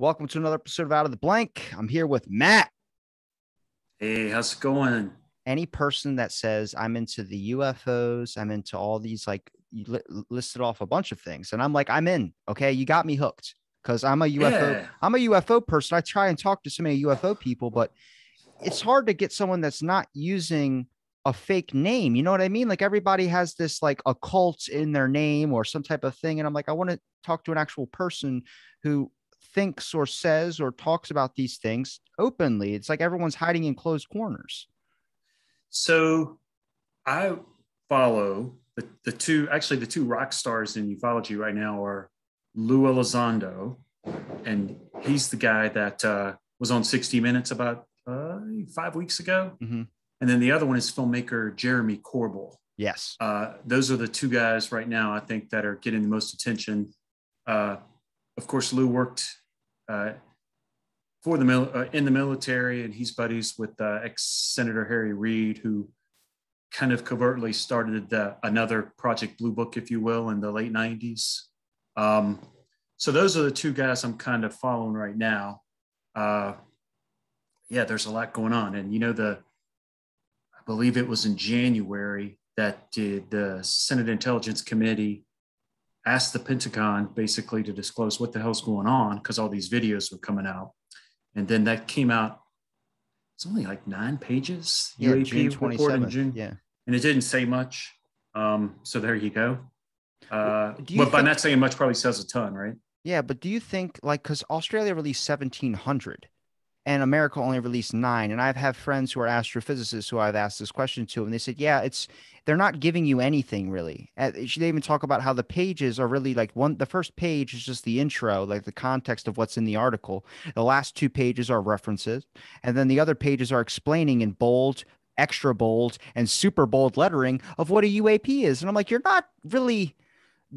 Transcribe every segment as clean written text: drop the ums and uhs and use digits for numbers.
Welcome to another episode of Out of the Blank. I'm here with Matt. Hey, how's it going? Any person that says I'm into the UFOs, I'm into all these, like, listed off a bunch of things, and I'm like, I'm in. Okay, you got me hooked because I'm a UFO. Yeah. I'm a UFO person. I try and talk to so many UFO people, but it's hard to get someone that's not using a fake name. You know what I mean? Like everybody has this like a cult in their name or some type of thing. And I'm like, I want to talk to an actual person who thinks or says or talks about these things openly. It's like everyone's hiding in closed corners. So I follow the two rock stars in ufology right now are Lou Elizondo, and he's the guy that was on 60 Minutes about 5 weeks ago. Mm-hmm. And then the other one is filmmaker Jeremy Corbell. Yes. Those are the two guys right now, I think, that are getting the most attention. Of course, Lou worked in the military, and he's buddies with ex-Senator Harry Reid, who kind of covertly started another Project Blue Book, if you will, in the late 90s. So those are the two guys I'm kind of following right now. Yeah, there's a lot going on. And, I believe it was in January that the Senate Intelligence Committee asked the Pentagon basically to disclose what the hell's going on because all these videos were coming out. And then that came out. It's only like 9 pages. Yeah, UAP June report in 27th. June. Yeah. And it didn't say much. So there you go. Do you By think, not saying much probably says a ton, right? yeah, but do you think, like, because Australia released 1,700 and America only released 9. And I've had friends who are astrophysicists who I've asked this question to, and they said, yeah, they're not giving you anything really. They even talk about how the pages are really like the first page is just the intro, like the context of what's in the article. The last 2 pages are references, and then the other pages are explaining in bold, extra bold, and super bold lettering of what a UAP is. And I'm like, you're not really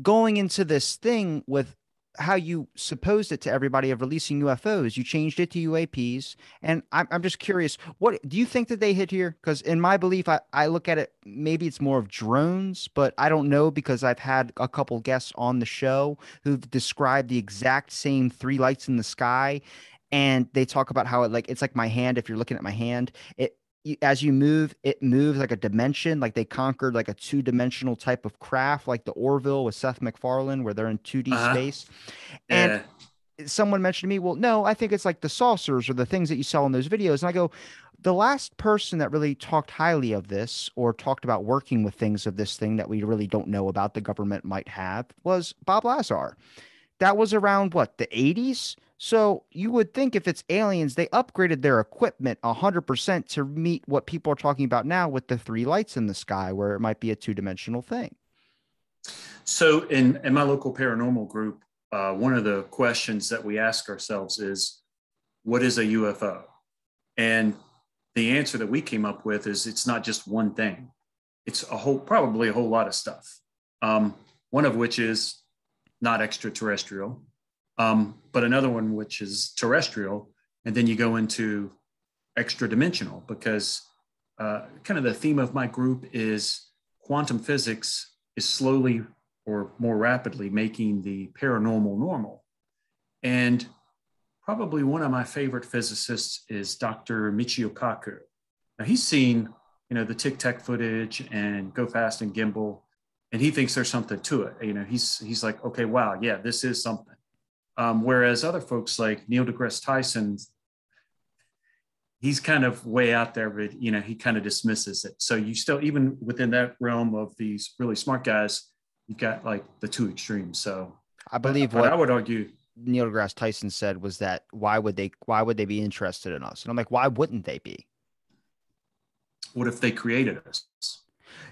going into this thing with how you supposed it to everybody of releasing UFOs. You changed it to UAPs. And I'm just curious, what do you think that they hit here? Because in my belief, I look at it, maybe it's more of drones, but I don't know because I've had a couple guests on the show who've described the exact same 3 lights in the sky. And they talk about how it's like my hand. If you're looking at my hand, as you move, it moves like a dimension, like they conquered like a 2-dimensional type of craft, like the Orville with Seth MacFarlane, where they're in 2D Uh-huh. space. And Yeah. someone mentioned to me, well, no, I think it's like the saucers or the things that you saw in those videos. And I go, the last person that really talked highly of this or talked about working with things of this thing that we really don't know about the government might have was Bob Lazar. That was around what, the 80s? So you would think if it's aliens, they upgraded their equipment 100% to meet what people are talking about now with the 3 lights in the sky, where it might be a 2-dimensional thing. So in my local paranormal group, one of the questions that we ask ourselves is, what is a UFO? And the answer that we came up with is it's not just one thing. It's probably a whole lot of stuff. One of which is not extraterrestrial, but another one which is terrestrial. And then you go into extra dimensional because kind of the theme of my group is quantum physics is slowly or more rapidly making the paranormal normal. And probably one of my favorite physicists is Dr. Michio Kaku. Now he's seen, the Tic Tac footage and Go Fast and Gimbal, and he thinks there's something to it. He's like, okay, wow, yeah, this is something. Whereas other folks like Neil deGrasse Tyson, he's kind of way out there, but he kind of dismisses it. So you still, even within that realm of these really smart guys, you've got like the 2 extremes. So, I believe but what I would argue, Neil deGrasse Tyson said was that why would they be interested in us? And I'm like, why wouldn't they be? what if they created us?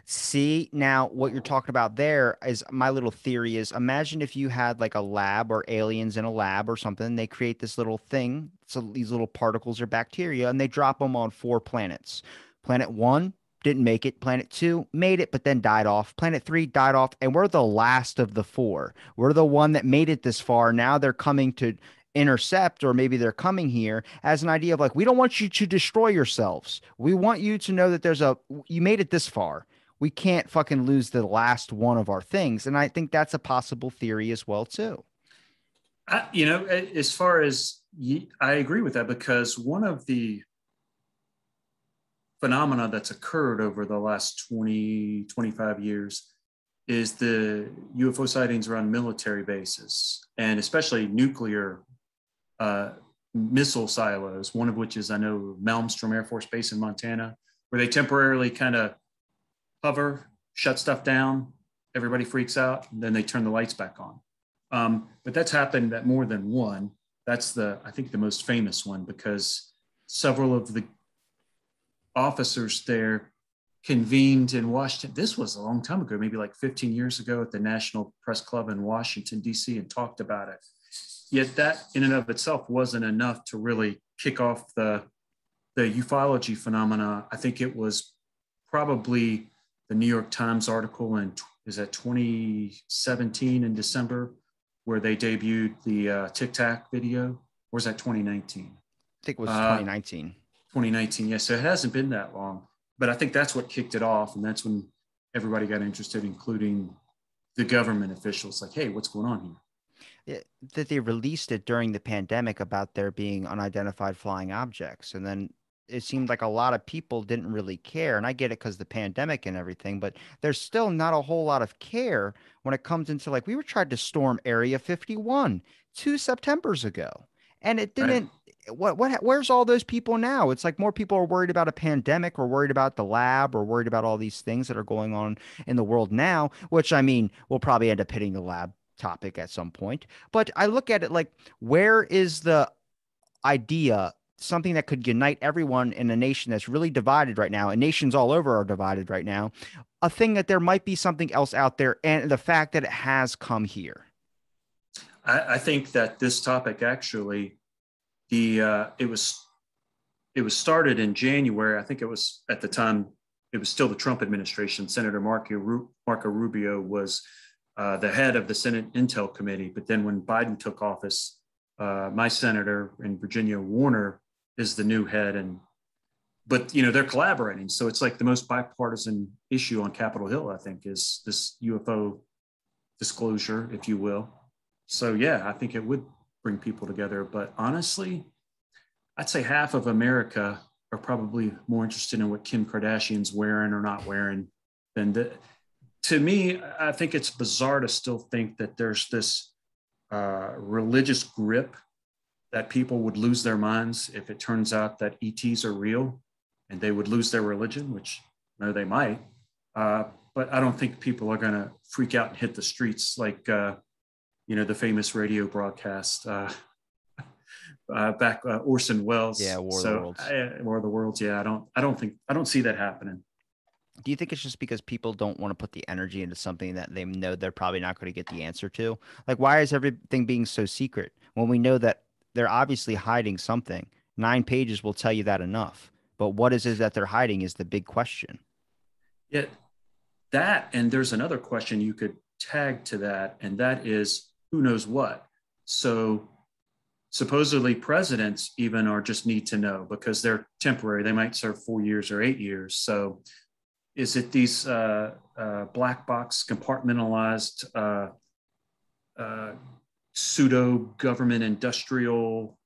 See, now what you're talking about there is my little theory is imagine if you had like a lab or aliens in a lab or something, they create this little thing. So these little particles are bacteria and they drop them on 4 planets. Planet 1 didn't make it. Planet 2 made it, but then died off. Planet 3 died off. And we're the last of the 4. We're the one that made it this far. Now they're coming to intercept, or maybe they're coming here as an idea of like, we don't want you to destroy yourselves. We want you to know that you made it this far. We can't fucking lose the last one of our things. And I think that's a possible theory as well, too. As far as I agree with that, because one of the phenomena that's occurred over the last 20, 25 years is the UFO sightings around military bases, and especially nuclear uh, missile silos, one of which is, I know, Malmstrom Air Force Base in Montana, where they temporarily kind of hover, shut stuff down, everybody freaks out, and then they turn the lights back on. But that's happened at more than one. That's I think the most famous one, because several of the officers there convened in Washington. This was a long time ago, maybe like 15 years ago, at the National Press Club in Washington, D.C., and talked about it. Yet that in and of itself wasn't enough to really kick off the ufology phenomena. I think it was probably the New York Times article in, is that 2017 in December, where they debuted the Tic Tac video, or was that 2019? I think it was 2019. 2019, yes. So it hasn't been that long, but I think that's what kicked it off, and that's when everybody got interested, including the government officials. Like, hey, what's going on here? That they released it during the pandemic about there being unidentified flying objects. And then it seemed like a lot of people didn't really care. And I get it because the pandemic and everything, but there's still not a whole lot of care when it comes into, like, we were trying to storm Area 51 2 Septembers ago. And it Right? didn't. Where's all those people now? It's like more people are worried about a pandemic, or worried about the lab, or worried about all these things that are going on in the world now, which, I mean, we'll probably end up hitting the lab topic at some point. But I look at it like, where is the idea, something that could unite everyone in a nation that's really divided right now, and nations all over are divided right now, a thing that there might be something else out there, and the fact that it has come here. I think that this topic actually, it was started in January. I think it was, at the time, it was still the Trump administration. Senator Marco Rubio was the head of the Senate Intel Committee. But then when Biden took office, my senator in Virginia, Warner, is the new head. But they're collaborating. So it's like the most bipartisan issue on Capitol Hill, I think, is this UFO disclosure, if you will. So yeah, I think it would bring people together. But honestly, I'd say half of America are probably more interested in what Kim Kardashian's wearing or not wearing than to me. I think it's bizarre to still think that there's this religious grip that people would lose their minds if it turns out that ETs are real, and they would lose their religion, which no, they might. But I don't think people are going to freak out and hit the streets like, the famous radio broadcast back, Orson Welles. Yeah, War of the Worlds. War of the Worlds. Yeah, I don't see that happening. Do you think it's just because people don't want to put the energy into something that they know they're probably not going to get the answer to? Like, why is everything being so secret when we know that they're obviously hiding something? 9 pages will tell you that enough. But what is it that they're hiding is the big question. Yeah, that, and there's another question you could tag to that, and that is, who knows what? So supposedly presidents even are just need to know, because they're temporary. They might serve 4 years or 8 years. So is it these black box compartmentalized pseudo government industrial,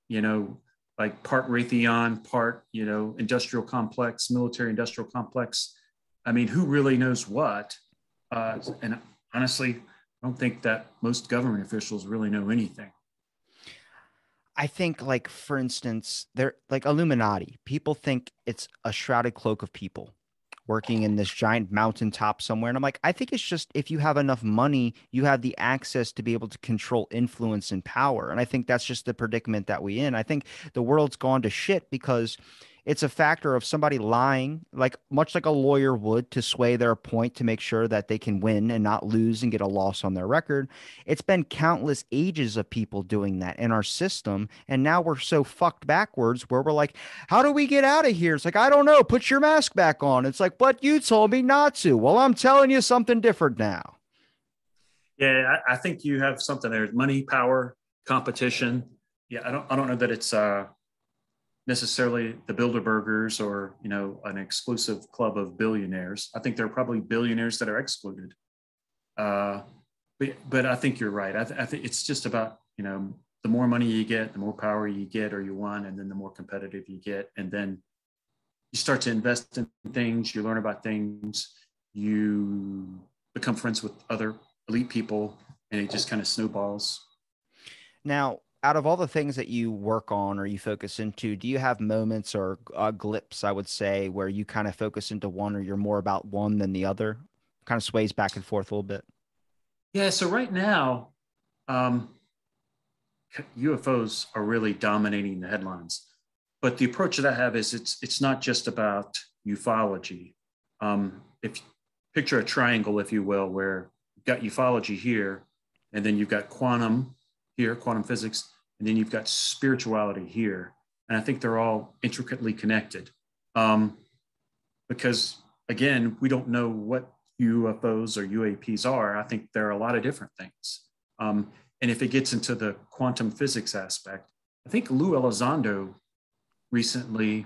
like part Raytheon, part, industrial complex, military industrial complex? I mean, who really knows what? And honestly, I don't think that most government officials really know anything. I think, like, for instance, they're like Illuminati. People think it's a shrouded cloak of people working in this giant mountaintop somewhere. And I'm like, I think it's just, if you have enough money, you have the access to be able to control influence and power. And I think that's just the predicament that we in. I think the world's gone to shit because it's a factor of somebody lying, like much like a lawyer would, to sway their point to make sure that they can win and not lose and get a loss on their record. It's been countless ages of people doing that in our system. And now we're so fucked backwards where we're like, how do we get out of here? It's like, I don't know. Put your mask back on. It's like, but you told me not to. Well, I'm telling you something different now. Yeah, I think you have something there. Money, power, competition. Yeah, I don't know that it's necessarily the Bilderbergers or an exclusive club of billionaires. I think there are probably billionaires that are excluded. But I think you're right. I think it's just about the more money you get, the more power you get or you want, and then the more competitive you get. And then you start to invest in things, you learn about things, you become friends with other elite people, and it just kind of snowballs. Now, out of all the things that you work on or you focus into, do you have moments or glips, I would say, where you kind of focus into one or you're more about one than the other? Kind of sways back and forth a little bit. Yeah, so right now, um, UFOs are really dominating the headlines. But the approach that I have is it's not just about ufology. If picture a triangle, if you will, where you've got ufology here, and then you've got quantum here, quantum physics, and then you've got spirituality here. And I think they're all intricately connected. Because again, we don't know what UFOs or UAPs are. I think there are a lot of different things. And if it gets into the quantum physics aspect, I think Lou Elizondo recently,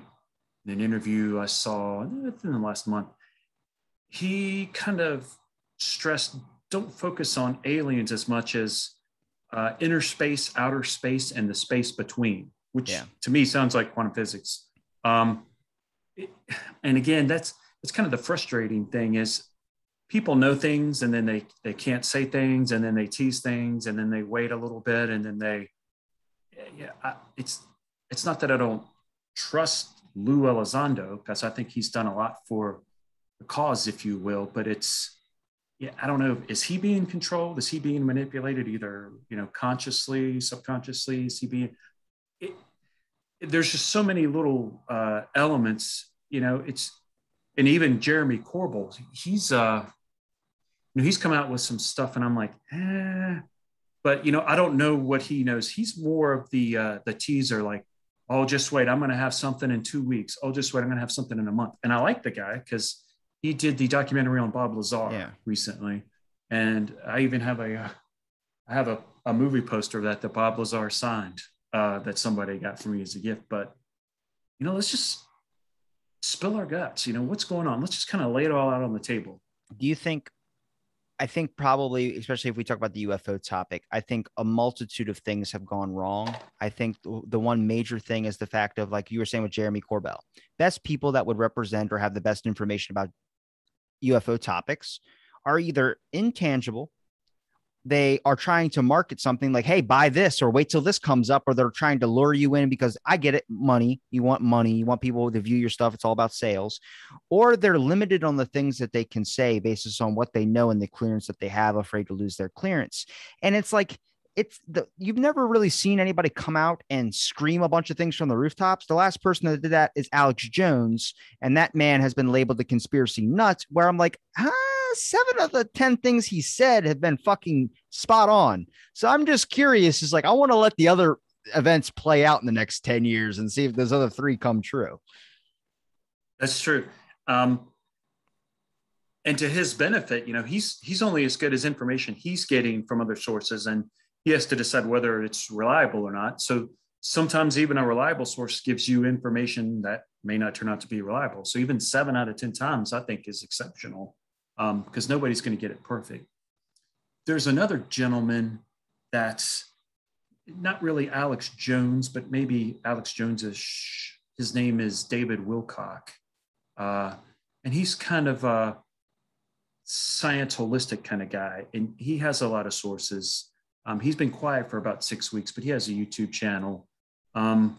in an interview I saw in the last month, he kind of stressed don't focus on aliens as much as inner space, outer space, and the space between, which to me sounds like quantum physics. And again, that's kind of the frustrating thing is people know things and then they can't say things and then they tease things and then they wait a little bit and then it's not that I don't trust Lou Elizondo because I think he's done a lot for the cause, if you will, but I don't know. Is he being controlled? Is he being manipulated either, consciously, subconsciously? Is he being, there's just so many little elements, and even Jeremy Corbell, he's come out with some stuff and I'm like, but I don't know what he knows. He's more of the teaser, like, oh, just wait, I'm going to have something in 2 weeks. Oh, just wait, I'm going to have something in a month. And I like the guy because he did the documentary on Bob Lazar recently. And I even have a movie poster that Bob Lazar signed that somebody got for me as a gift. But, let's just spill our guts. What's going on? Let's just kind of lay it all out on the table. Do you think, I think probably, especially if we talk about the UFO topic, I think a multitude of things have gone wrong. I think the one major thing is the fact of, like you were saying with Jeremy Corbell, best people that would represent or have the best information about UFO topics are either intangible, they are trying to market something like, hey, buy this or wait till this comes up, or they're trying to lure you in because I get it, money, you want people to view your stuff, it's all about sales, or they're limited on the things that they can say based on what they know and the clearance that they have, afraid to lose their clearance. And it's like, you've never really seen anybody come out and scream a bunch of things from the rooftops. The last person that did that is Alex Jones, and that man has been labeled the conspiracy nut, where I'm like, 7 of the 10 things he said have been fucking spot on. So I'm just curious. Is like, I want to let the other events play out in the next 10 years and see if those other 3 come true. That's true. And to his benefit, he's only as good as information he's getting from other sources, and he has to decide whether it's reliable or not. So sometimes even a reliable source gives you information that may not turn out to be reliable. So even 7 out of 10 times, I think, is exceptional. Because nobody's going to get it perfect. There's another gentleman that's not really Alex Jones, but maybe Alex Jones-ish. His name is David Wilcock. And he's kind of a science holistic kind of guy. And he has a lot of sources. He's been quiet for about 6 weeks, but he has a YouTube channel. And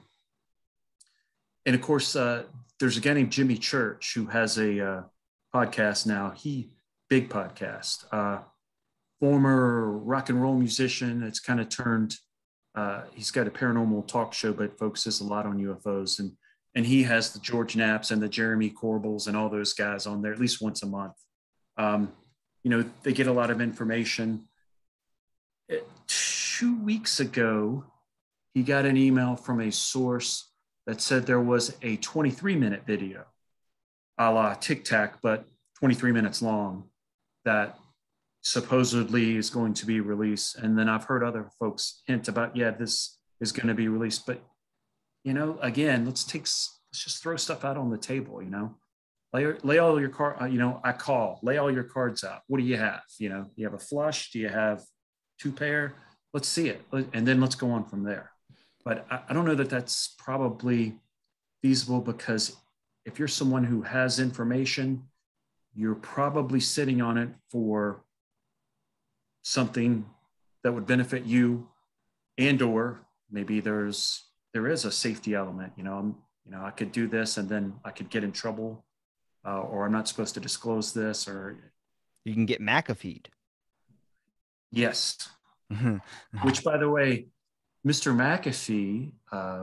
of course, there's a guy named Jimmy Church who has a podcast now. Big podcast, former rock and roll musician. It's kind of turned, he's got a paranormal talk show, but focuses a lot on UFOs. And he has the George Knapps and the Jeremy Corbells and all those guys on there at least once a month. They get a lot of information. 2 weeks ago, he got an email from a source that said there was a 23-minute video, a la Tic Tac, but 23 minutes long, that supposedly is going to be released. And then I've heard other folks hint about, this is going to be released. But, again, let's just throw stuff out on the table, lay all your cards, lay all your cards out. What do you have? You have a flush? Do you have 2 pair? let's see it, and then let's go on from there. But I don't know that that's probably feasible, because if you're someone who has information, you're probably sitting on it for something that would benefit you, and or maybe there is a safety element. I could do this and then I could get in trouble, or I'm not supposed to disclose this, or You can get McAfee'd. yes. Which, by the way, Mr. McAfee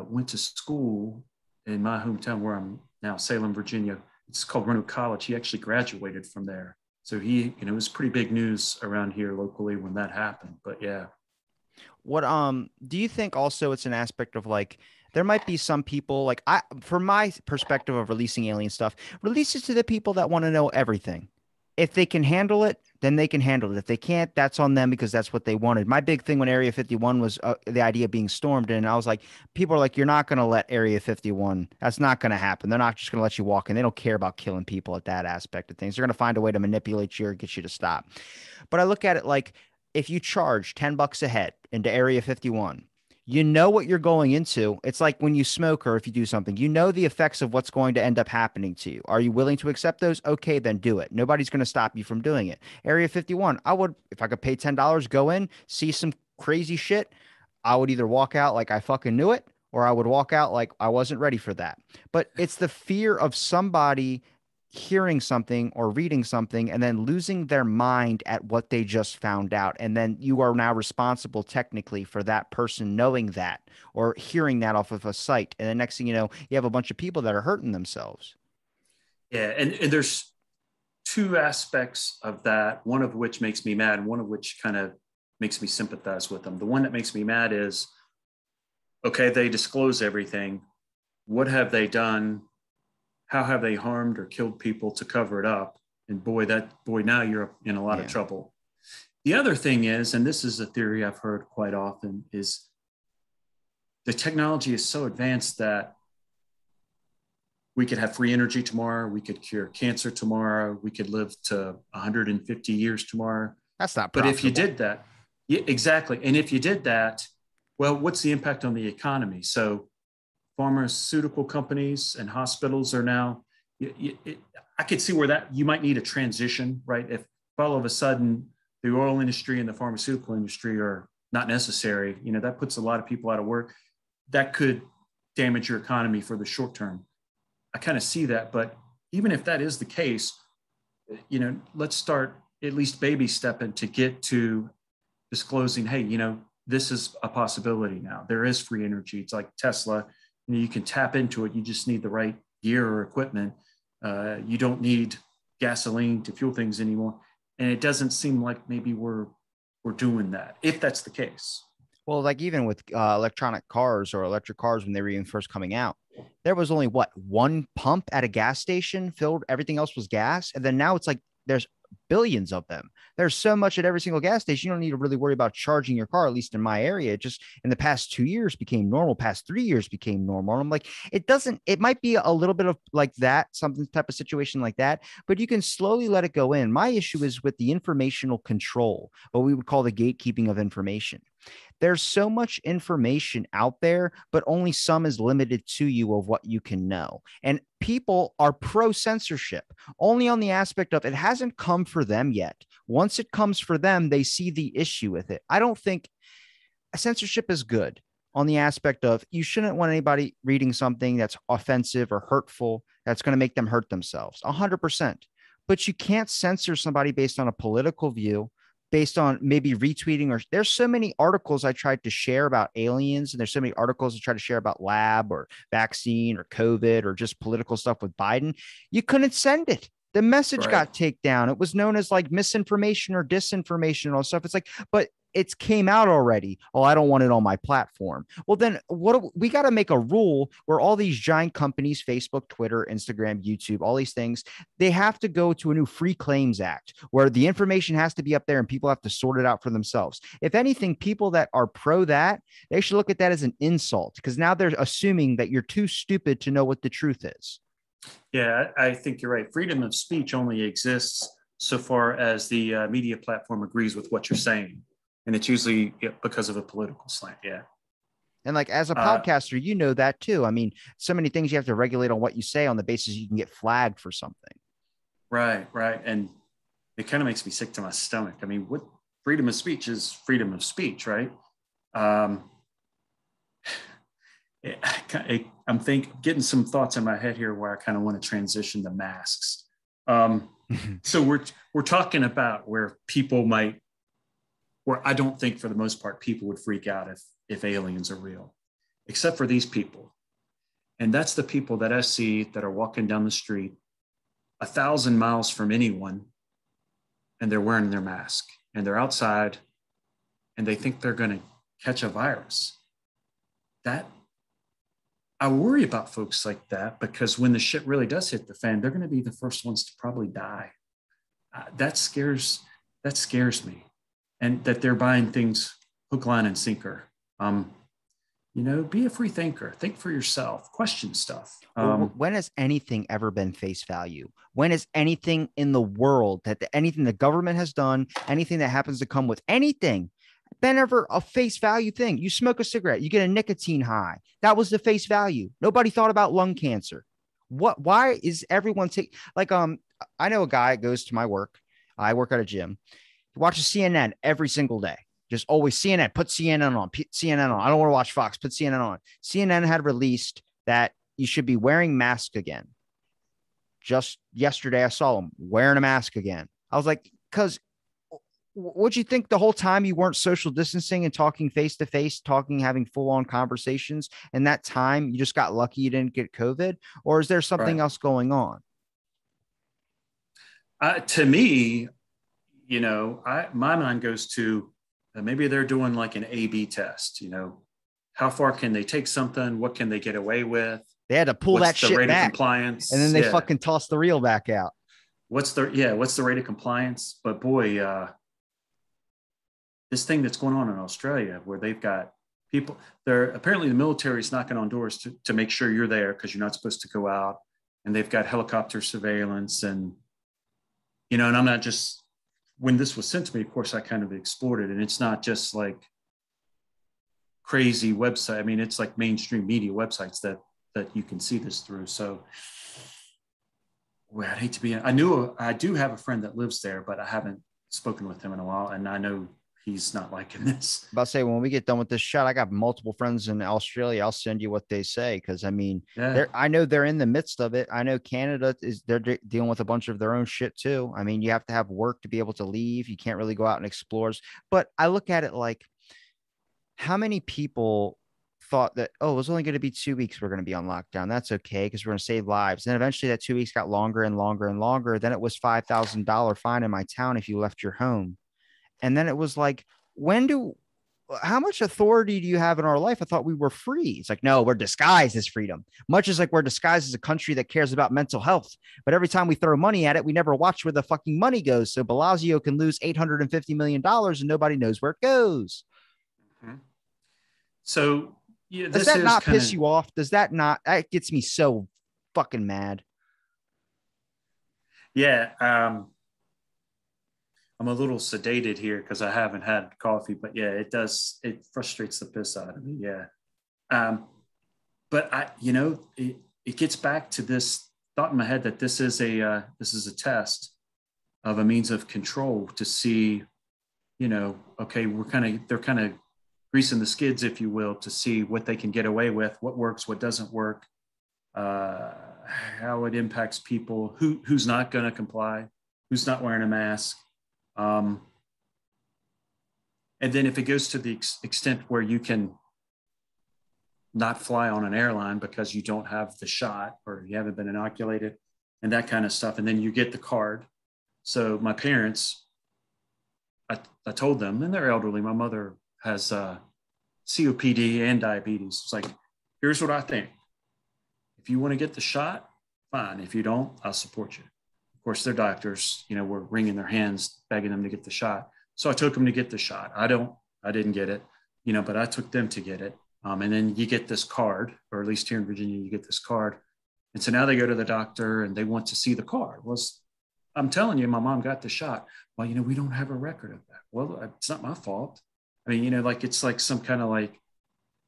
went to school in my hometown where I'm now, Salem, Virginia. It's called Roanoke College. He actually graduated from there. So it was pretty big news around here locally when that happened. But yeah. What do you think also it's an aspect of like there might be some people like I from my perspective of releasing alien stuff, release it to the people that want to know everything. If they can handle it, then they can handle it. If they can't, that's on them because that's what they wanted. My big thing when Area 51 was the idea of being stormed, and I was like, people are like, you're not going to let Area 51. That's not going to happen. They're not just going to let you walk in. They don't care about killing people at that aspect of things. They're going to find a way to manipulate you or get you to stop. But I look at it like if you charge $10 a head into Area 51, you know what you're going into. It's like when you smoke or if you do something, you know the effects of what's going to end up happening to you. Are you willing to accept those? Okay, then do it. Nobody's going to stop you from doing it. Area 51, I would, if I could pay $10, go in, see some crazy shit. I would either walk out like I fucking knew it, or I would walk out like I wasn't ready for that. But it's the fear of somebody hearing something or reading something and then losing their mind at what they just found out. And then you are now responsible technically for that person knowing that or hearing that off of a site. And the next thing you know, you have a bunch of people that are hurting themselves. Yeah. And there's two aspects of that, one of which makes me mad and one of which kind of makes me sympathize with them. The one that makes me mad is, okay, they disclose everything. What have they done? How have they harmed or killed people to cover it up? And boy, now you're in a lot of trouble. The other thing is, and this is a theory I've heard quite often, is the technology is so advanced that we could have free energy tomorrow. We could cure cancer tomorrow. We could live to 150 years tomorrow. That's not But profitable. if you did that, yeah, exactly. And if you did that, well, what's the impact on the economy? So pharmaceutical companies and hospitals are now, I could see where that you might need a transition, right? If all of a sudden the oil industry and the pharmaceutical industry are not necessary, that puts a lot of people out of work. That could damage your economy for the short term. I kind of see that, but even if that is the case, let's start at least baby stepping to get to disclosing, hey, this is a possibility now. There is free energy. It's like Tesla. You can tap into it. You just need the right gear or equipment. You don't need gasoline to fuel things anymore. And it doesn't seem like maybe we're doing that, if that's the case. Well, like even with electronic cars or electric cars when they were even first coming out, there was only what one pump at a gas station filled. Everything else was gas, and then now it's like there's billions of them. There's so much at every single gas station. You don't need to really worry about charging your car, at least in my area. It just in the past 2 years became normal. Past 3 years became normal. And I'm like, it doesn't. It might be a little bit of like that, something type of situation like that, but you can slowly let it go in. My issue is with the informational control, what we would call the gatekeeping of information. There's so much information out there, but only some is limited to you of what you can know. And people are pro censorship only on the aspect of it hasn't come for them yet. Once it comes for them, they see the issue with it. I don't think censorship is good on the aspect of you shouldn't want anybody reading something that's offensive or hurtful that's going to make them hurt themselves 100%. But you can't censor somebody based on a political view, based on maybe retweeting, or there's so many articles I tried to share about aliens, and there's so many articles I tried to share about lab or vaccine or COVID or just political stuff with Biden. You couldn't send it. The message got taken down. It was known as like misinformation or disinformation and all stuff. It's like, but it's came out already. Oh, I don't want it on my platform. Well, then what we got to make a rule where all these giant companies, Facebook, Twitter, Instagram, YouTube, all these things, they have to go to a new Free Claims Act where the information has to be up there and people have to sort it out for themselves. If anything, people that are pro that, they should look at that as an insult because now they're assuming that you're too stupid to know what the truth is. Yeah, I think you're right. Freedom of speech only exists so far as the media platform agrees with what you're saying. And it's usually because of a political slant. Yeah. And like as a Uh, podcaster, you know that too. I mean, so many things you have to regulate on what you say on the basis you can get flagged for something. right, right. And it kind of makes me sick to my stomach. I mean, what freedom of speech is freedom of speech, right? Um, I'm getting some thoughts in my head here where I kind of want to transition to masks. Um, so we're talking about where people might, where I don't think for the most part people would freak out if aliens are real, except for these people, and that's the people that I see that are walking down the street 1,000 miles from anyone, and they're wearing their mask and they're outside and they think they're going to catch a virus. That I worry about folks like that because when the shit really does hit the fan, they're going to be the first ones to probably die. That scares me, and that they're buying things hook, line, and sinker. Um, be a free thinker. Think for yourself. Question stuff. Well, when has anything ever been face value? When has anything in the world anything the government has done, anything that happens to come with anything, been ever a face value thing? You smoke a cigarette, you get a nicotine high. That was the face value. Nobody thought about lung cancer. What? Why is everyone take like I know a guy goes to my work. I work at a gym. He watches CNN every single day. Just always CNN. Put CNN on. CNN on. I don't want to watch Fox. Put CNN on. CNN had released that you should be wearing masks again. Just yesterday, I saw him wearing a mask again. I was like, because would you think the whole time you weren't social distancing and talking face to face, talking, having full on conversations, and that time you just got lucky you didn't get COVID? Or is there something right. else going on? To me, my mind goes to maybe they're doing like an A/B test. How far can they take something? What can they get away with? They had to pull What's that the shit rate of back, and compliance? then they Yeah. fucking tossed the reel back out. What's the rate of compliance? But boy, this thing that's going on in Australia, where they've got people, they're apparently the military is knocking on doors to make sure you're there because you're not supposed to go out, and they've got helicopter surveillance, and and I'm not just when this was sent to me, of course, I kind of explored it, and it's not just like crazy website. I mean, it's like mainstream media websites that you can see this through. So, well, I'd hate to be. I do have a friend that lives there, but I haven't spoken with him in a while, and I know he's not liking this. About to say when we get done with this shot, I got multiple friends in Australia. I'll send you what they say because I mean, Yeah, I know they're in the midst of it. I know Canada they're dealing with a bunch of their own shit too. I mean, you have to have work to be able to leave. You can't really go out and explore. But I look at it like, how many people thought that, oh, it was only going to be 2 weeks we're going to be on lockdown. That's okay because we're going to save lives. And eventually that 2 weeks got longer and longer and longer. Then it was $5,000 fine in my town if you left your home. And then it was like, when do how much authority do you have in our life? I thought we were free. It's like, no, we're disguised as freedom, much as like we're disguised as a country that cares about mental health. But every time we throw money at it, we never watch where the fucking money goes. So Bellagio can lose $850 million and nobody knows where it goes. mm-hmm. So yeah, Does this that is not kind piss of you off? Does that not, that gets me so fucking mad. yeah. I'm a little sedated here because I haven't had coffee, but yeah, it does. It frustrates the piss out of me. Yeah. Um, but it gets back to this thought in my head that this is a test of a means of control to see, okay, they're kind of greasing the skids, if you will, to see what they can get away with, what works, what doesn't work, uh, how it impacts people, who's not going to comply, who's not wearing a mask. Um, and then if it goes to the extent where you can not fly on an airline because you don't have the shot or you haven't been inoculated and that kind of stuff, and then you get the card. So my parents, I told them, and they're elderly. My mother has COPD and diabetes. It's like, here's what I think. If you want to get the shot, fine. If you don't, I'll support you. Of course, their doctors, were wringing their hands, begging them to get the shot. So I took them to get the shot. I didn't get it, but I took them to get it. And then you get this card, or at least here in Virginia, you get this card. And so now they go to the doctor and they want to see the card. Well, I'm telling you, my mom got the shot. Well, we don't have a record of that. Well, it's not my fault. I mean, like it's like some kind of like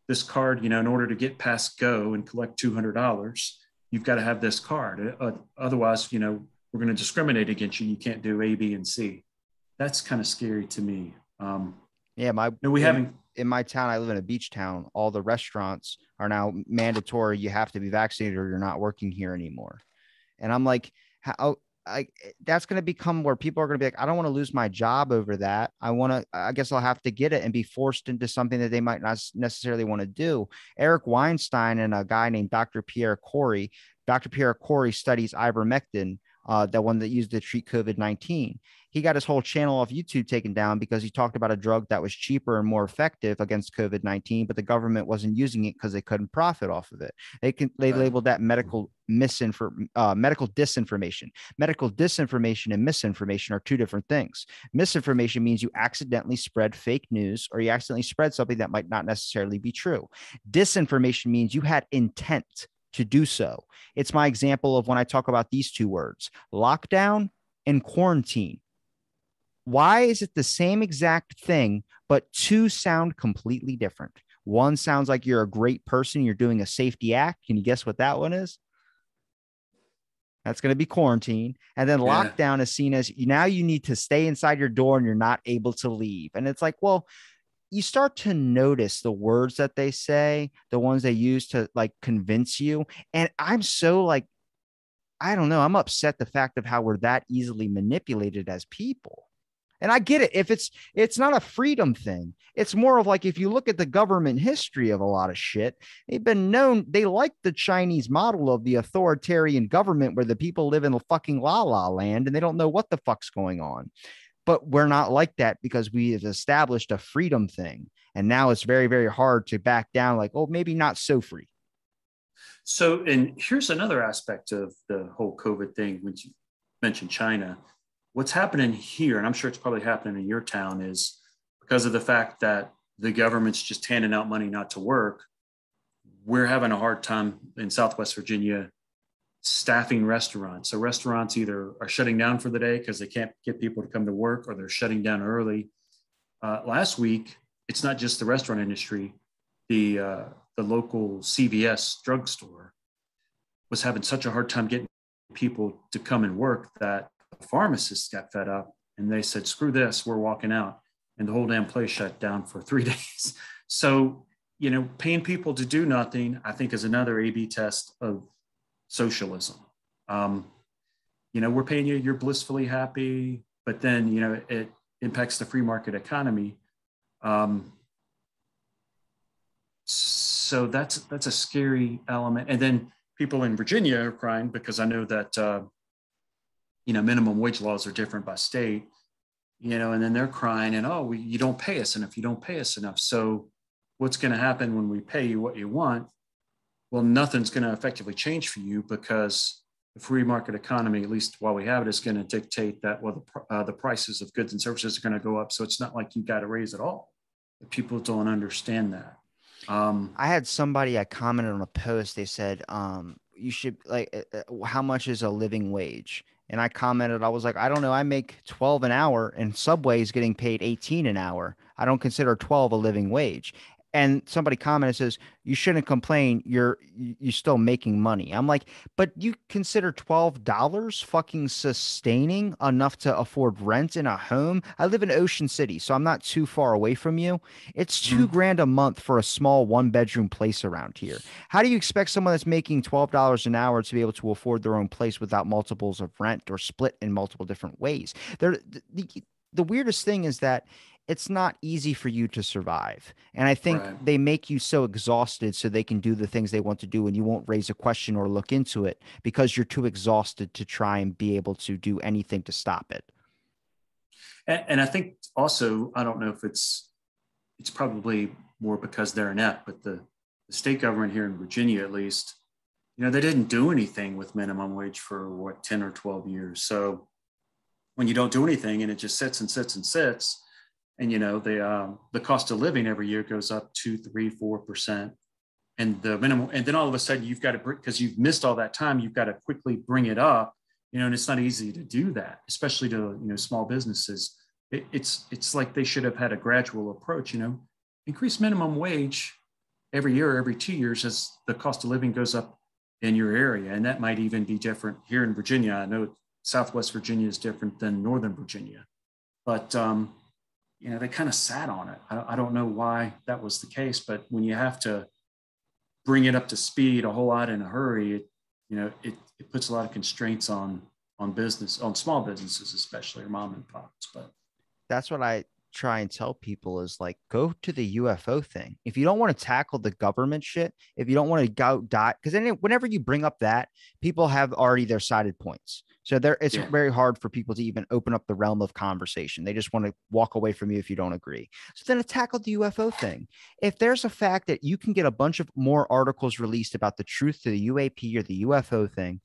this card, in order to get past go and collect $200, you've got to have this card. Otherwise, we're going to discriminate against you. You can't do A, B, and C. That's kind of scary to me. Yeah, No, we haven't. in my town, I live in a beach town. All the restaurants are now mandatory. You have to be vaccinated or you're not working here anymore. And I'm like, how I that's going to become where people are going to be like, I don't want to lose my job over that. I guess I'll have to get it and be forced into something that they might not necessarily want to do. Eric Weinstein and a guy named Dr. Pierre Corey. Dr. Pierre Corey studies ivermectin, the one that used to treat COVID-19. He got his whole channel off YouTube taken down because he talked about a drug that was cheaper and more effective against COVID-19, but the government wasn't using it because they couldn't profit off of it. They Right. labeled that medical disinformation. Medical disinformation and misinformation are two different things. Misinformation means you accidentally spread fake news or you accidentally spread something that might not necessarily be true. Disinformation means you had intent to do so. It's my example of when I talk about these two words, lockdown and quarantine. Why is it the same exact thing, but two sound completely different? One sounds like you're a great person, you're doing a safety act. Can you guess what that one is? That's going to be quarantine. And then Yeah. lockdown is seen as now you need to stay inside your door and you're not able to leave. And it's like, well, you start to notice the words that they say, the ones they use to like convince you. And I'm so like, I don't know. I'm upset the fact of how we're that easily manipulated as people. And I get it. If it's not a freedom thing. It's more of like if you look at the government history of a lot of shit, they've been known, they like the Chinese model of the authoritarian government where the people live in a fucking la la land and they don't know what the fuck's going on. But we're not like that because we have established a freedom thing. And now it's very, very hard to back down, like, oh, maybe not so free. So, and here's another aspect of the whole COVID thing. When you mentioned China, what's happening here, and I'm sure it's probably happening in your town, is because of the fact that the government's just handing out money not to work, we're having a hard time in Southwest Virginia staffing restaurants. So restaurants either are shutting down for the day because they can't get people to come to work, or they're shutting down early. Last week, it's not just the restaurant industry. The local CVS drugstore was having such a hard time getting people to come and work that the pharmacists got fed up and they said, screw this, we're walking out. And the whole damn place shut down for 3 days. So, paying people to do nothing, I think, is another A/B test of socialism. We're paying you, you're blissfully happy, but then, it impacts the free market economy. So that's a scary element. And then people in Virginia are crying because I know that, minimum wage laws are different by state, and then they're crying and, oh, you don't pay us enough. You don't pay us enough. So what's going to happen when we pay you what you want? Well, nothing's going to effectively change for you because the free market economy, at least while we have it, is going to dictate that, well, the prices of goods and services are going to go up. So it's not like you got to raise it all. But people don't understand that. I had somebody I commented on a post. They said, you should like, how much is a living wage? And I commented, I was like, I don't know. I make 12 an hour and Subway is getting paid 18 an hour. I don't consider 12 a living wage. And somebody commented says, you shouldn't complain. You're still making money. I'm like, but you consider $12 fucking sustaining enough to afford rent in a home? I live in Ocean City, so I'm not too far away from you. It's mhm. 2 grand a month for a small 1 bedroom place around here. How do you expect someone that's making $12 an hour to be able to afford their own place without multiples of rent or split in multiple different ways? The weirdest thing is that it's not easy for you to survive. And I think Right. they make you so exhausted so they can do the things they want to do and you won't raise a question or look into it because you're too exhausted to try and be able to do anything to stop it. And I think also, I don't know if it's probably more because they're inept, but the state government here in Virginia, at least, they didn't do anything with minimum wage for 10 or 12 years. So when you don't do anything and it just sits and sits and sits, and the cost of living every year goes up 2, 3, 4%, and the minimum, and then all of a sudden you've got to, because you've missed all that time, you've got to quickly bring it up, and it's not easy to do that, especially to small businesses. It's like they should have had a gradual approach, increase minimum wage every year, every 2 years as the cost of living goes up in your area. And that might even be different here in Virginia. I know Southwest Virginia is different than Northern Virginia, but they kind of sat on it. I don't know why that was the case, but when you have to bring it up to speed a whole lot in a hurry, it puts a lot of constraints on small businesses, especially, or mom and pops. But That's what I try and tell people is like, go to the UFO thing. If you don't want to tackle the government shit, if you don't want to go die, because then whenever you bring up that, people have already their sided points. So it's yeah, very hard for people to even open up the realm of conversation. They just want to walk away from you if you don't agree. So then tackle the UFO thing. If there's a fact that you can get a bunch of more articles released about the truth to the UAP or the UFO thing,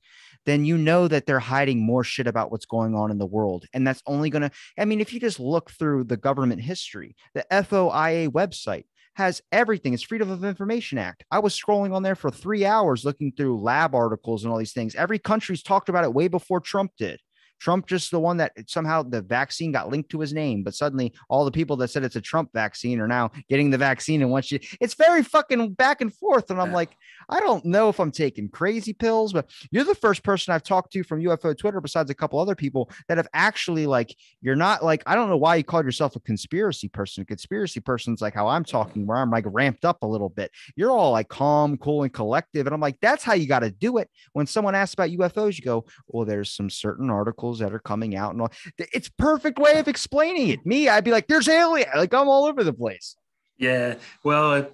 then you know that they're hiding more shit about what's going on in the world. And that's only going to, I mean, if you just look through the government history, the FOIA website has everything. It's Freedom of Information Act. I was scrolling on there for 3 hours looking through lab articles and all these things. Every country's talked about it way before Trump did. Trump just the one that somehow the vaccine got linked to his name, but suddenly all the people that said it's a Trump vaccine are now getting the vaccine. And once it's very fucking back and forth. And I'm yeah, like, I don't know if I'm taking crazy pills, but you're the first person I've talked to from UFO Twitter, besides a couple other people that have actually like, you're not like, I don't know why you called yourself a conspiracy person. A conspiracy person's like how I'm talking, where I'm like ramped up a little bit. You're all like calm, cool, and collective. And I'm like, that's how you got to do it. When someone asks about UFOs, you go, well, there's some certain articles that are coming out and all. It's perfect way of explaining it. Me, I'd be like, there's alien. Like I'm all over the place. yeah. Well,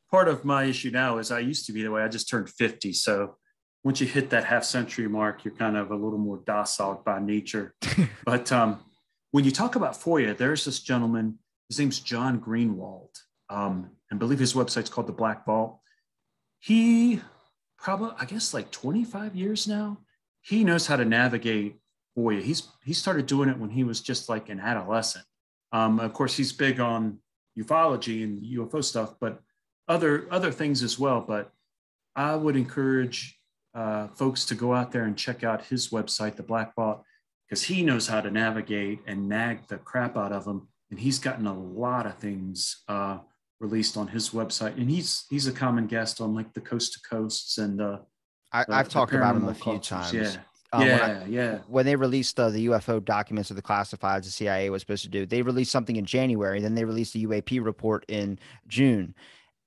part of my issue now is I used to be the way. I just turned 50, so once you hit that half century mark, you're kind of a little more docile by nature. But when you talk about FOIA, there's this gentleman. His name's John Greenwald, and I believe his website's called the Black Vault. He probably, I guess, like 25 years now. He knows how to navigate FOIA. He started doing it when he was just like an adolescent. Of course, he's big on ufology and UFO stuff, but other things as well. But I would encourage folks to go out there and check out his website, the Black Vault, because he knows how to navigate and nag the crap out of them. And he's gotten a lot of things released on his website. And he's a common guest on like the Coast to Coasts and I've the talked about him a paranormal few cultures. Yeah. times. Yeah. When they released the UFO documents of the classifieds the CIA was supposed to do, they released something in January, then they released the UAP report in June.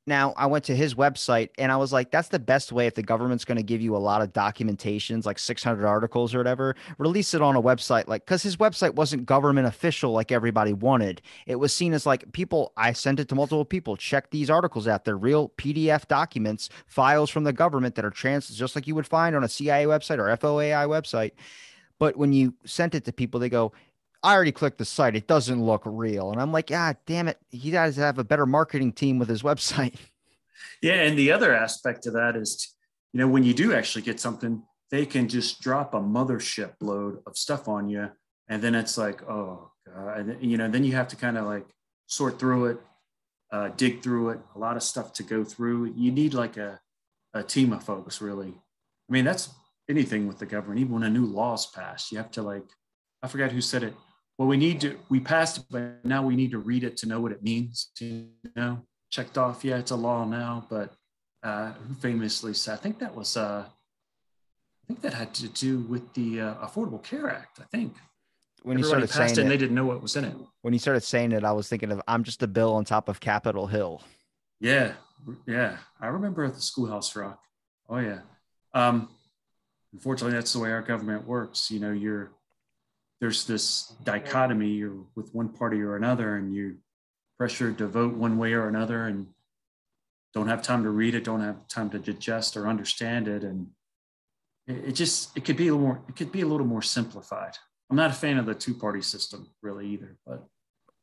Now, I went to his website and I was like, that's the best way if the government's going to give you a lot of documentations, like 600 articles or whatever, release it on a website. Like, because his website wasn't government official like everybody wanted. It was seen as like people, I sent it to multiple people, check these articles out. They're real PDF documents, files from the government that are just like you would find on a CIA website or FOAI website. But when you sent it to people, they go, I already clicked the site. It doesn't look real. And I'm like, ah, damn it. He does have a better marketing team with his website. Yeah. And the other aspect of that is, when you do actually get something, they can just drop a mothership load of stuff on you. And then it's like, oh, God. And, then you have to kind of like sort through it, dig through it, a lot of stuff to go through. You need like a team of folks, really. I mean, that's anything with the government. Even when a new law's passed, you have to like, I forgot who said it. Well, we passed it, but now we need to read it to know what it means, checked off. Yeah, it's a law now, but who famously said, I think that had to do with the Affordable Care Act. I think When you everybody started passed saying it and it, they didn't know what was in it. when you started saying it, I was thinking of I'm just a bill on top of Capitol Hill. Yeah, yeah. I remember the Schoolhouse Rock. Oh yeah. Um, Unfortunately, that's the way our government works. There's this dichotomy. You're with one party or another, and you're pressured to vote one way or another, and don't have time to read it, don't have time to digest or understand it, and it could be a little more simplified. I'm not a fan of the two-party system really either, but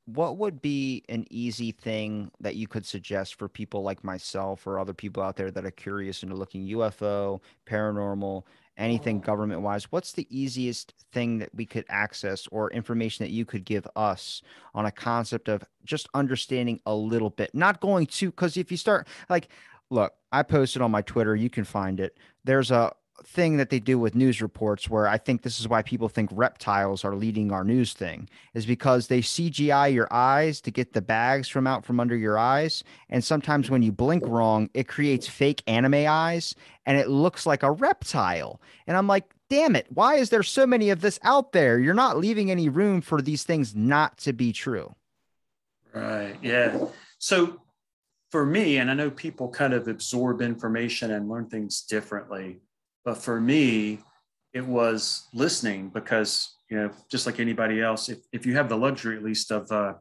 What would be an easy thing that you could suggest for people like myself or other people out there that are curious into looking UFO, paranormal, anything government wise? What's the easiest thing that we could access or information that you could give us on a concept of just understanding a little bit? Not going to, because if you start like, look, I posted on my Twitter, you can find it. There's thing that they do with news reports, where I think this is why people think reptiles are leading our news thing, is because they CGI your eyes to get the bags from out from under your eyes. And sometimes when you blink wrong, it creates fake anime eyes and it looks like a reptile. And I'm like, damn it, why is there so many of this out there? You're not leaving any room for these things not to be true. Right. Yeah. So for me, and I know people kind of absorb information and learn things differently, but for me, it was listening because, just like anybody else, if you have the luxury at least of uh,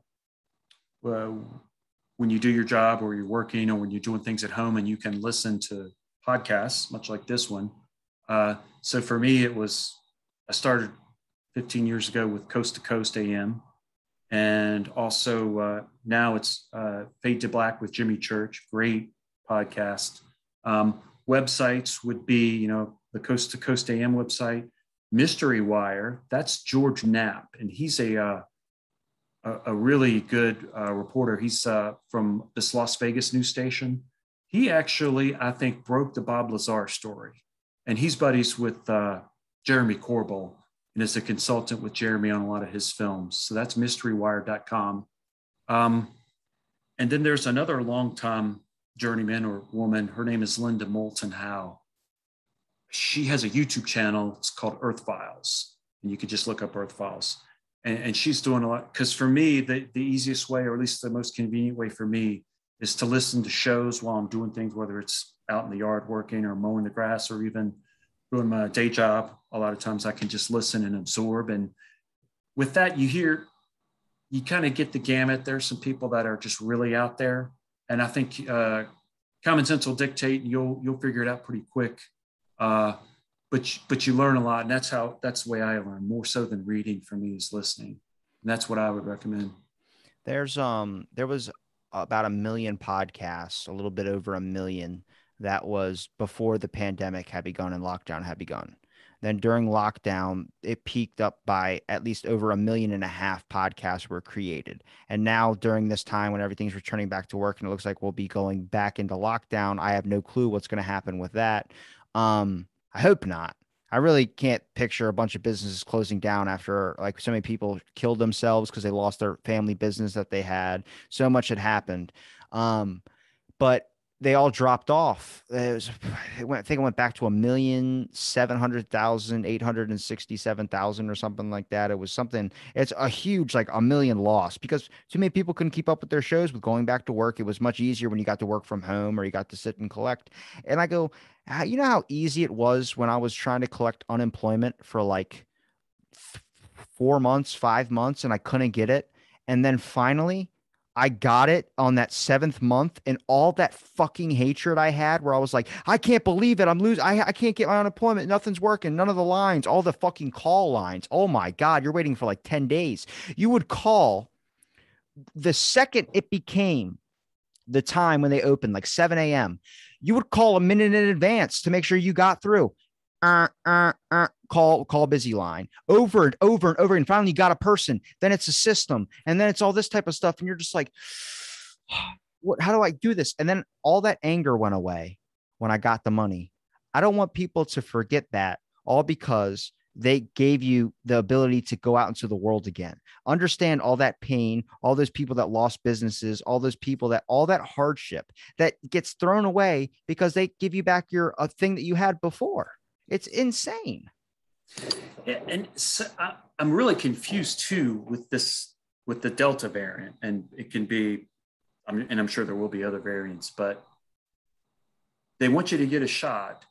when you do your job or you're working or when you're doing things at home and you can listen to podcasts, much like this one. So for me, I started 15 years ago with Coast to Coast AM. And also now it's Fade to Black with Jimmy Church, great podcast. Websites would be, the Coast to Coast AM website, Mystery Wire. That's George Knapp, and he's a really good reporter. He's from this Las Vegas news station. He actually, I think, broke the Bob Lazar story, and he's buddies with Jeremy Corbell and is a consultant with Jeremy on a lot of his films. So that's mysterywire.com. And then there's another longtime journeyman or woman. Her name is Linda Moulton Howe. She has a YouTube channel. It's called Earth Files. And you could just look up Earth Files. And she's doing a lot. Because for me, the easiest way, or at least the most convenient way for me, is to listen to shows while I'm doing things, whether it's out in the yard working or mowing the grass or even doing my day job. A lot of times I can just listen and absorb. And with that, you kind of get the gamut. There's some people that are just really out there. And I think common sense will dictate and you'll figure it out pretty quick. But you learn a lot. And that's the way I learn, more so than reading for me is listening. And that's what I would recommend. There was about 1 million podcasts, a little bit over 1 million. That was before the pandemic had begun and lockdown had begun. Then during lockdown, it peaked up by at least over 1.5 million podcasts were created. And now during this time when everything's returning back to work and it looks like we'll be going back into lockdown, I have no clue what's going to happen with that. I hope not. I really can't picture a bunch of businesses closing down after like so many people killed themselves because they lost their family business that they had. So much had happened. But they all dropped off. I think it went back to 1,700,867,000 or something like that. It was something, it's a huge, like 1 million loss because too many people couldn't keep up with their shows with going back to work. It was much easier when you got to work from home or you got to sit and collect. And I go, you know how easy it was when I was trying to collect unemployment for like 4 months, 5 months, and I couldn't get it. And then finally, I got it on that 7th month, and all that fucking hatred I had, where I was like, I can't believe it. I'm losing. I can't get my unemployment. Nothing's working. None of the lines, all the fucking call lines. Oh my God, you're waiting for like 10 days. You would call the second it became the time when they opened, like 7 a.m., you would call a minute in advance to make sure you got through. Call busy line over and over and over. And finally, you got a person. Then it's a system. And then it's all this type of stuff. And you're just like, what? How do I do this? And then all that anger went away when I got the money. I don't want people to forget that, all because they gave you the ability to go out into the world again. Understand all that pain, all those people that lost businesses, all those people that all that hardship that gets thrown away because they give you back your a thing that you had before. It's insane. Yeah, and so I'm really confused too with the Delta variant, and it can be, and I'm sure there will be other variants, but they want you to get a shot,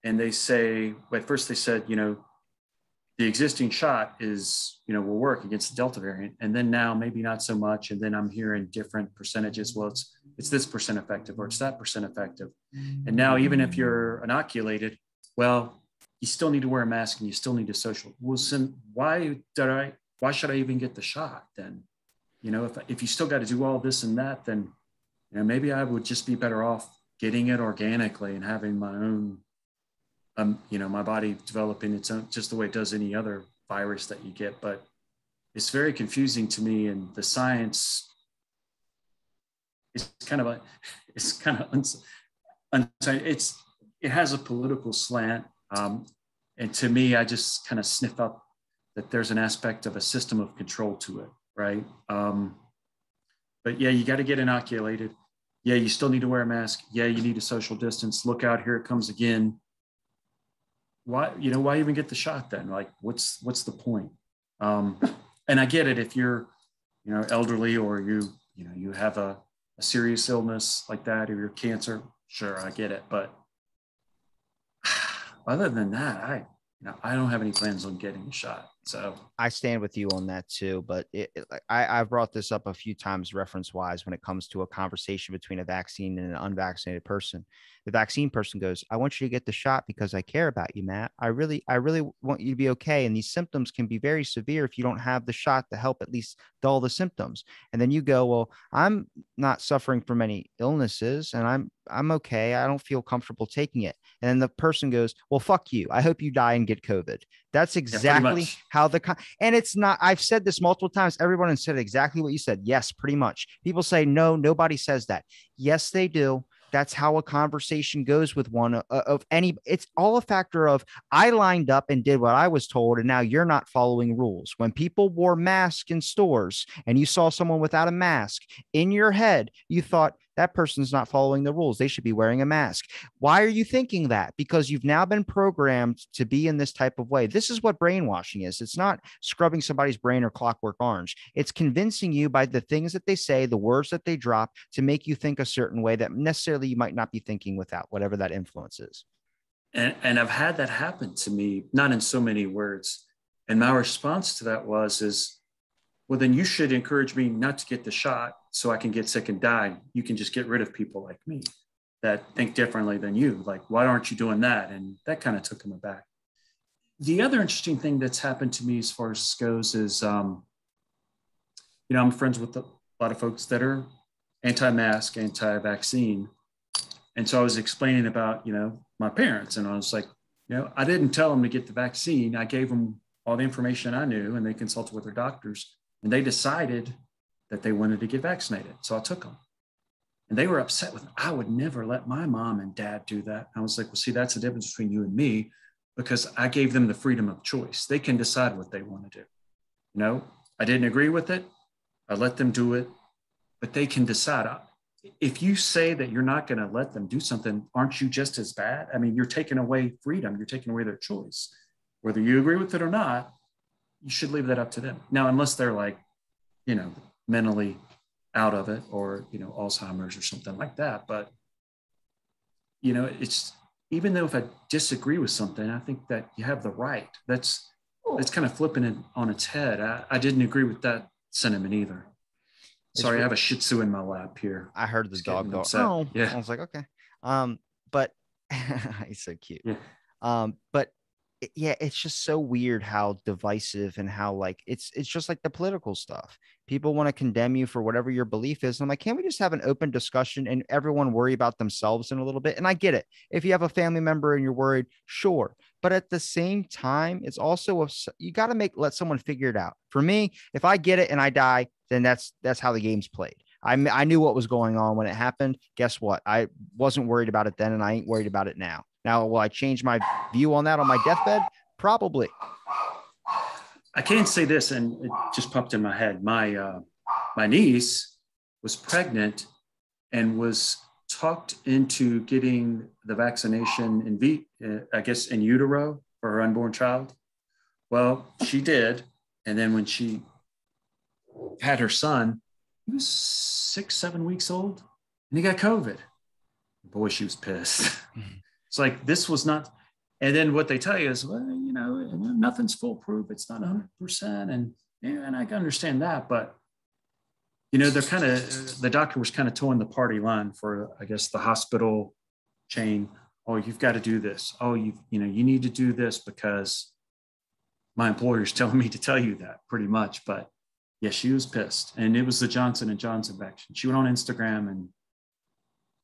and they say, at first they said, the existing shot is, will work against the Delta variant. And then now maybe not so much. And then I'm hearing different percentages. Well, it's this percent effective or it's that percent effective. And now even if you're inoculated, well, you still need to wear a mask and you still need to social. Well, why should I even get the shot then? If you still got to do all this and that, then, maybe I would just be better off getting it organically and having my own, my body developing its own, just the way it does any other virus that you get. But it's very confusing to me, and the science is kind of it has a political slant, And to me, I just kind of sniff up that there's an aspect of a system of control to it, right? But yeah, you got to get inoculated. Yeah, you still need to wear a mask. Yeah, you need a social distance. Look out, here it comes again. Why, why even get the shot then? Like, what's the point? And I get it if you're, elderly, or you have a serious illness like that, or you're cancer. Sure, I get it. But other than that, I don't have any plans on getting a shot. So I stand with you on that too, but I've brought this up a few times reference wise when it comes to a conversation between a vaccine and an unvaccinated person. The vaccine person goes, I want you to get the shot because I care about you, Matt. I really want you to be okay. And these symptoms can be very severe if you don't have the shot to help at least dull the symptoms. And then you go, well, I'm not suffering from any illnesses and I'm okay. I don't feel comfortable taking it. And then the person goes, well, fuck you. I hope you die and get COVID. That's exactly how and it's not, I've said this multiple times. Everyone has said exactly what you said. Yes, pretty much. People say, no, nobody says that. Yes, they do. That's how a conversation goes with one of any, it's all a factor of I lined up and did what I was told. And now you're not following rules. When people wore masks in stores and you saw someone without a mask in your head, you thought that person's not following the rules. They should be wearing a mask. Why are you thinking that? Because you've now been programmed to be in this type of way. This is what brainwashing is. It's not scrubbing somebody's brain or Clockwork Orange. It's convincing you by the things that they say, the words that they drop to make you think a certain way that necessarily you might not be thinking without, whatever that influence is. And I've had that happen to me, not in so many words. And my response to that is, well, then you should encourage me not to get the shot so I can get sick and die. You can just get rid of people like me that think differently than you. Like, why aren't you doing that? And that kind of took him aback. The other interesting thing that's happened to me as far as this goes is, I'm friends with a lot of folks that are anti-mask, anti-vaccine. And so I was explaining about, my parents, and I was like, I didn't tell them to get the vaccine. I gave them all the information I knew, and they consulted with their doctors, and they decided that they wanted to get vaccinated. So I took them. And they were upset with me. I would never let my mom and dad do that. I was like, well, see, that's the difference between you and me, because I gave them the freedom of choice. They can decide what they want to do. I didn't agree with it. I let them do it, but they can decide. If you say that you're not going to let them do something, aren't you just as bad? I mean, you're taking away freedom. You're taking away their choice. Whether you agree with it or not, you should leave that up to them. Now, unless they're like, mentally out of it, or, Alzheimer's or something like that. But, it's, even though if I disagree with something, I think that you have the right. That's kind of flipping it on its head. I didn't agree with that sentiment either. Sorry, I have a Shih Tzu in my lap here. I heard the dog go, oh, yeah. I was like, okay. But he's so cute. Yeah. But yeah, it's just so weird how divisive and how like it's just like the political stuff. People want to condemn you for whatever your belief is. And I'm like, can't we just have an open discussion and everyone worry about themselves in a little bit? And I get it. If you have a family member and you're worried, sure. But at the same time, it's also you got to let someone figure it out. For me, if I get it and I die, then that's how the game's played. I knew what was going on when it happened. Guess what? I wasn't worried about it then, and I ain't worried about it now. Now, will I change my view on that on my deathbed? Probably. I can't say this, and it just popped in my head. My niece was pregnant and was talked into getting the vaccination in utero for her unborn child. Well, she did. And then when she had her son, he was 6-7 weeks old, and he got COVID. Boy, she was pissed. It's like, this was not. And then what they tell you is, well, nothing's foolproof. It's not 100%. And I can understand that. But, they're kind of, the doctor was kind of towing the party line for, I guess, the hospital chain. Oh, you've got to do this. Oh, you need to do this because my employer's telling me to tell you that, pretty much. But yeah, she was pissed. And it was the Johnson & Johnson vaccine. She went on Instagram and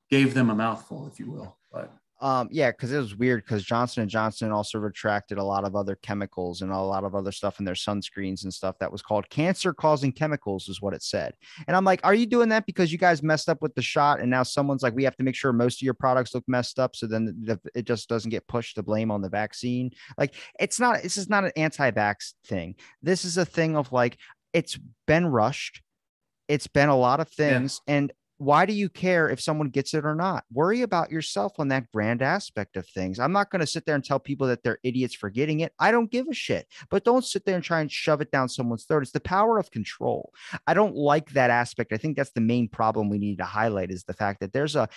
gave them a mouthful, if you will. But Yeah, because it was weird because Johnson and Johnson also retracted a lot of other chemicals and a lot of other stuff in their sunscreens and stuff that was called cancer-causing chemicals, is what it said. And I'm like, are you doing that because you guys messed up with the shot, and now someone's like, we have to make sure most of your products look messed up, so then it just doesn't get pushed to blame on the vaccine? Like, it's not. This is not an anti-vax thing. This is a thing of like, it's been rushed. It's been a lot of Yeah. things. And why do you care if someone gets it or not? Worry about yourself on that grand aspect of things. I'm not going to sit there and tell people that they're idiots for getting it. I don't give a shit. But don't sit there and try and shove it down someone's throat. It's the power of control. I don't like that aspect. I think that's the main problem we need to highlight, is the fact that there's a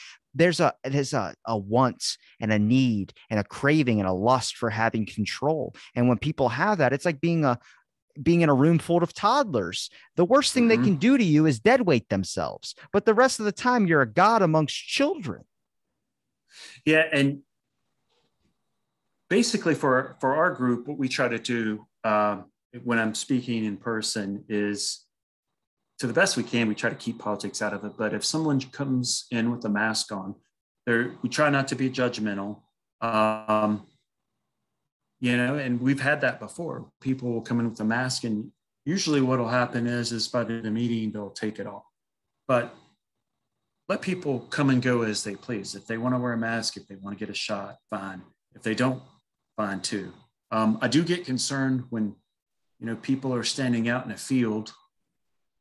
want and a need and a craving and a lust for having control. And when people have that, it's like being in a room full of toddlers. The worst thing they Mm-hmm. can do to you is deadweight themselves. But the rest of the time, you're a god amongst children. Yeah, and basically for our group, what we try to do when I'm speaking in person is, to the best we can, we try to keep politics out of it. But if someone comes in with a mask on, we try not to be judgmental. Um, and we've had that before. People will come in with a mask, and usually what will happen is by the meeting, they'll take it off. But let people come and go as they please. If they want to wear a mask, if they want to get a shot, fine. If they don't, fine too. I do get concerned when, people are standing out in a field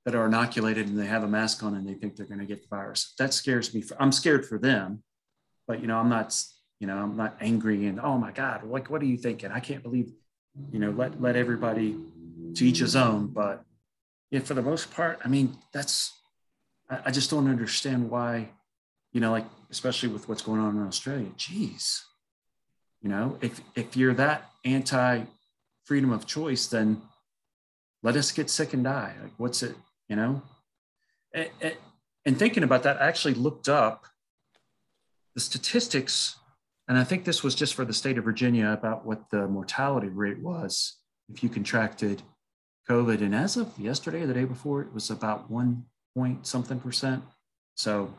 that are inoculated and they have a mask on and they think they're going to get the virus. That scares me. I'm scared for them, but I'm not angry and, oh my God, like, what are you thinking? I can't believe, let everybody to each his own. But yeah, for the most part, I mean, I just don't understand why, like, especially with what's going on in Australia, geez, if you're that anti freedom of choice, then let us get sick and die. Like, what's it, and, and thinking about that, I actually looked up the statistics, and I think this was just for the state of Virginia, about what the mortality rate was if you contracted COVID. And as of yesterday or the day before, it was about 1 point something%. So,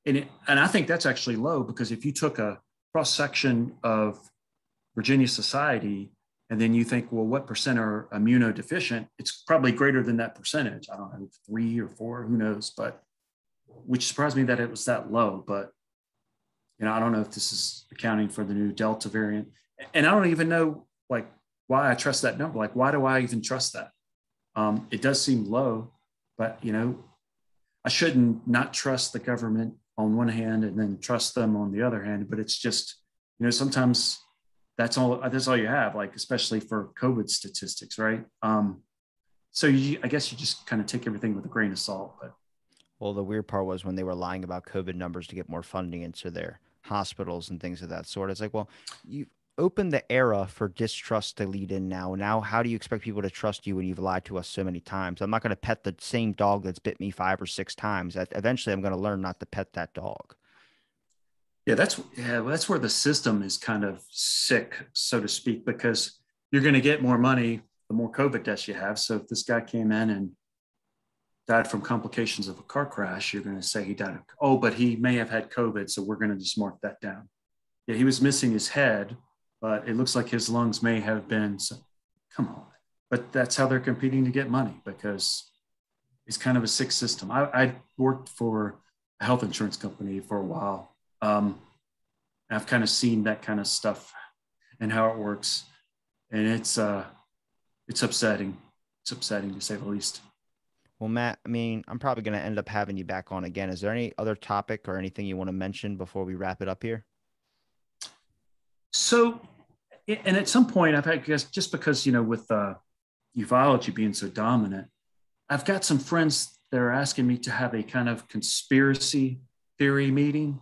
and I think that's actually low, because if you took a cross section of Virginia society, and then you think, well, what percent are immunodeficient? It's probably greater than that percentage. I don't know, 3 or 4, who knows? But which surprised me that it was that low. But I don't know if this is accounting for the new Delta variant, and I don't even know, like, why I trust that number. Like, why do I even trust that? It does seem low, but I shouldn't not trust the government on one hand and then trust them on the other hand. But it's just, sometimes that's all you have, like, especially for COVID statistics, right? So I guess you just kind of take everything with a grain of salt. But Well, the weird part was when they were lying about COVID numbers to get more funding into their hospitals and things of that sort. It's like, well, you open the era for distrust to lead in now. Now, how do you expect people to trust you when you've lied to us so many times? I'm not going to pet the same dog that's bit me 5 or 6 times. Eventually, I'm going to learn not to pet that dog. yeah, that's where the system is kind of sick, so to speak, because you're going to get more money the more COVID deaths you have. So if this guy came in and died from complications of a car crash, you're going to say he died but he may have had COVID, so we're going to just mark that down. Yeah, he was missing his head, but it looks like his lungs may have been. So, come on. But that's how they're competing to get money, because it's kind of a sick system. I worked for a health insurance company for a while. I've kind of seen that kind of stuff and how it works, and it's upsetting. It's upsetting, to say the least. Well, Matt, I mean, I'm probably going to end up having you back on again. Is there any other topic or anything you want to mention before we wrap it up here? So, and at some point, I've had, I guess, just because, with ufology being so dominant, I've got some friends that are asking me to have a kind of conspiracy theory meeting.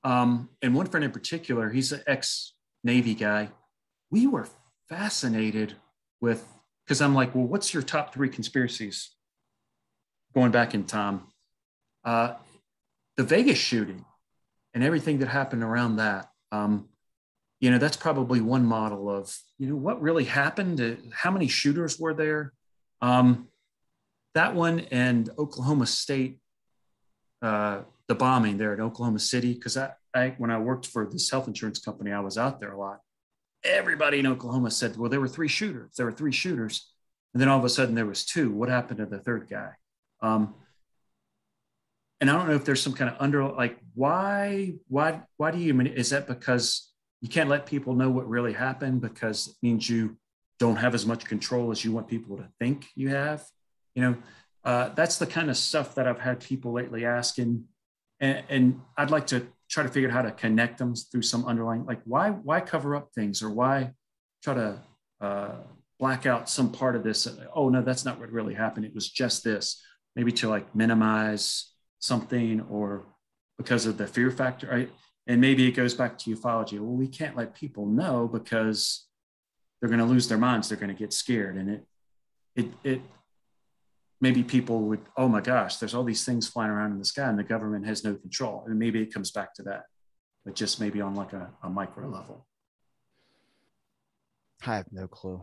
And one friend in particular, he's an ex-Navy guy. We were fascinated with, because I'm like, well, what's your top 3 conspiracies going back in time? The Vegas shooting and everything that happened around that. That's probably one model of, what really happened. How many shooters were there? That one, and Oklahoma State the bombing there in Oklahoma City, because when I worked for this health insurance company, I was out there a lot. Everybody in Oklahoma said, well, there were three shooters. There were three shooters. And then all of a sudden there was two. What happened to the third guy? And I don't know if there's some kind of like, why do you, is that because you can't let people know what really happened because it means you don't have as much control as you want people to think you have? That's the kind of stuff that I've had people lately asking. And I'd like to try to figure out how to connect them through some underlying, like why cover up things, or why try to black out some part of this? Oh no, that's not what really happened. It was just this, maybe to like minimize something, or because of the fear factor, right? And maybe it goes back to ufology. Well, we can't let people know because they're going to lose their minds. They're going to get scared. And it maybe people would, oh my gosh, there's all these things flying around in the sky and the government has no control. And maybe it comes back to that, but just maybe on like a micro level. I have no clue.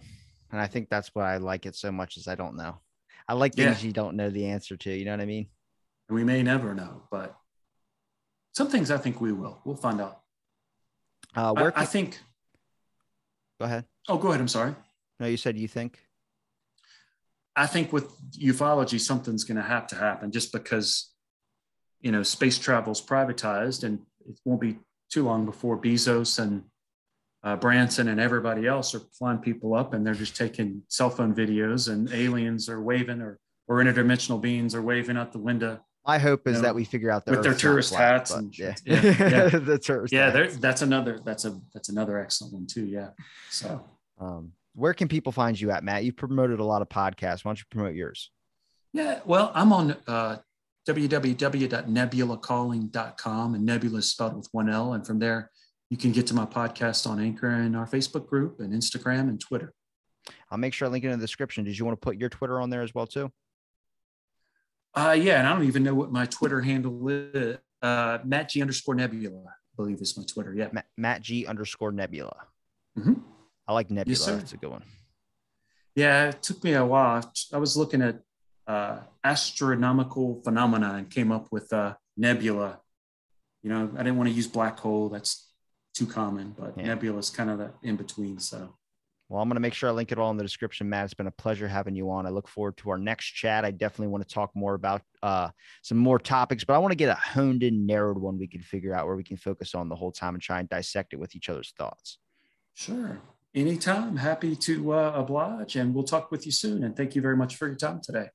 And I think that's why I like it so much, is I don't know. I like things you don't know the answer to. You know what I mean? We may never know, but some things I think we will. We'll find out. I think. Go ahead. Oh, go ahead. I'm sorry. No, you said you think. I think with ufology, something's going to happen just because, space travel is privatized, and it won't be too long before Bezos and Branson and everybody else are flying people up, and they're just taking cell phone videos, and aliens are waving, or interdimensional beings are waving out the window. My hope is that we figure out with their tourist hats and the tourist hats. That's another excellent one too. Yeah. So, where can people find you at, Matt? You've promoted a lot of podcasts. Why don't you promote yours? Yeah, well, I'm on www.nebulacalling.com, and Nebula is spelled with one L. And from there, you can get to my podcast on Anchor and our Facebook group and Instagram and Twitter. I'll make sure I link it in the description. Did you want to put your Twitter on there as well too? Yeah, and I don't even know what my Twitter handle is. Matt G _Nebula, I believe is my Twitter. Yeah, Matt G _Nebula. Mm-hmm. I like Nebula. Yes, sir. That's a good one. Yeah, it took me a while. I was looking at astronomical phenomena and came up with nebula. I didn't want to use black hole. That's too common, but nebula is kind of the in between. So, well, I'm going to make sure I link it all in the description, Matt. It's been a pleasure having you on. I look forward to our next chat. I definitely want to talk more about some more topics, but I want to get a honed in, narrowed one we can figure out where we can focus on the whole time and try and dissect it with each other's thoughts. Sure. Anytime. Happy to oblige, and we'll talk with you soon. And thank you very much for your time today.